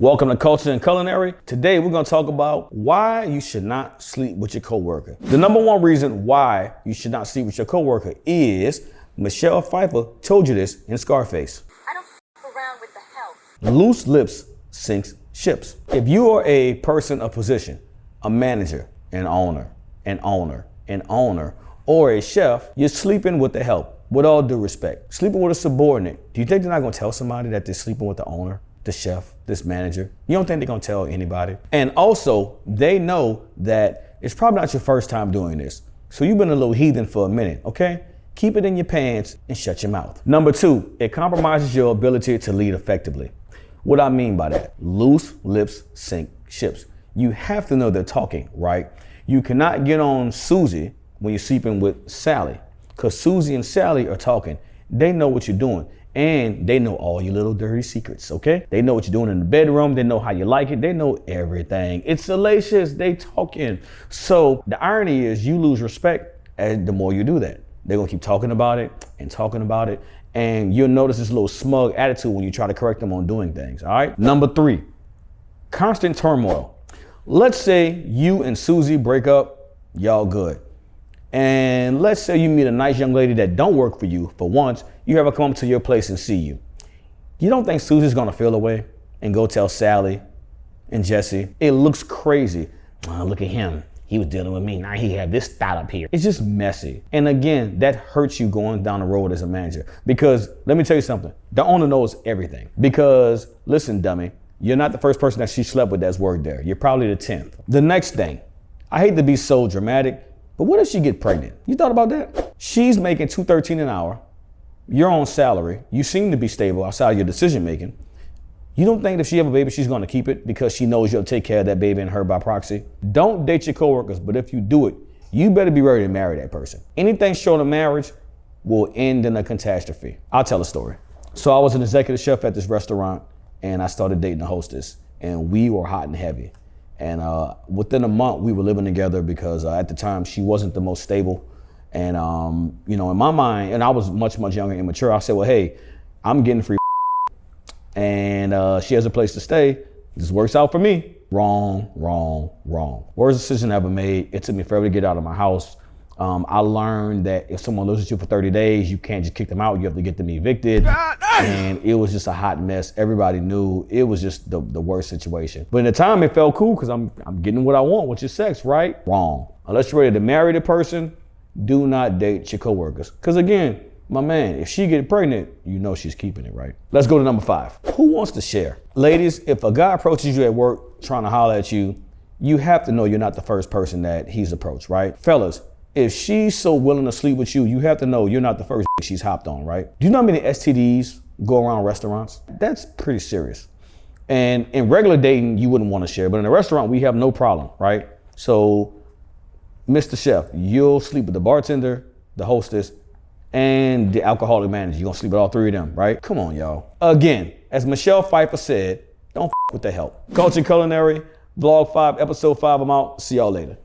Welcome to Culture and Culinary. Today we're going to talk about why you should not sleep with your coworker. The number one reason why you should not sleep with your coworker is Michelle Pfeiffer told you this in Scarface. I don't f around with the help. Loose lips sinks ships. If you are a person of position, a manager, an owner, or a chef, you're sleeping with the help. With all due respect, sleeping with a subordinate. Do you think they're not going to tell somebody that they're sleeping with the owner, the chef, this manager? You don't think they're going to tell anybody? And also, they know that it's probably not your first time doing this. So you've been a little heathen for a minute, okay? Keep it in your pants and shut your mouth. Number two, it compromises your ability to lead effectively. What I mean by that, loose lips sink ships. You have to know they're talking, right? You cannot get on Susie when you're sleeping with Sally, because Susie and Sally are talking. They know what you're doing, and they know all your little dirty secrets, okay? They know what you're doing in the bedroom. They know how you like it. They know everything. It's salacious. They talking. So the irony is you lose respect as the more you do that. They're gonna keep talking about it, and you'll notice this little smug attitude when you try to correct them on doing things, all right? Number three, constant turmoil. Let's say you and Susie break up, y'all good. And let's say you meet a nice young lady that don't work for you for once, you have her come to your place and see you. You don't think Susie's gonna feel away and go tell Sally and Jesse? It looks crazy. Oh, look at him. He was dealing with me. Now he had this thought up here. It's just messy. And again, that hurts you going down the road as a manager. Because let me tell you something. The owner knows everything. Because listen, dummy, you're not the first person that she slept with that's worked there. You're probably the 10th. The next thing, I hate to be so dramatic, but what if she get pregnant? You thought about that? She's making $213 an hour. You're on salary. You seem to be stable outside of your decision making. You don't think if she have a baby, she's gonna keep it because she knows you'll take care of that baby and her by proxy? Don't date your coworkers, but if you do it, you better be ready to marry that person. Anything short of marriage will end in a catastrophe. I'll tell a story. So I was an executive chef at this restaurant, and I started dating a hostess, and we were hot and heavy. And within a month, we were living together because at the time, she wasn't the most stable. And, in my mind, and I was much, much younger and immature, I said, well, hey, I'm getting free and she has a place to stay. This works out for me. Wrong. Worst decision I ever made. It took me forever to get out of my house. I learned that if someone lives with you for 30 days, you can't just kick them out. You have to get them evicted. And it was just a hot mess. Everybody knew it was just the worst situation. But at the time, it felt cool because I'm getting what I want, which is sex, right? Wrong. Unless you're ready to marry the person, do not date your coworkers. Because again, my man, if she get pregnant, you know she's keeping it, right? Let's go to number 5. Who wants to share? Ladies, if a guy approaches you at work trying to holler at you, you have to know you're not the first person that he's approached, right? Fellas, if she's so willing to sleep with you, you have to know you're not the first she's hopped on, right? Do you know how many STDs go around restaurants? That's pretty serious. And in regular dating, you wouldn't want to share, but in a restaurant, we have no problem, right? So, Mr. Chef, you'll sleep with the bartender, the hostess, and the alcoholic manager. You're gonna sleep with all 3 of them, right? Come on, y'all. Again, as Michelle Pfeiffer said, don't with the help. Culture Culinary, Vlog 5, Episode 5, I'm out. See y'all later.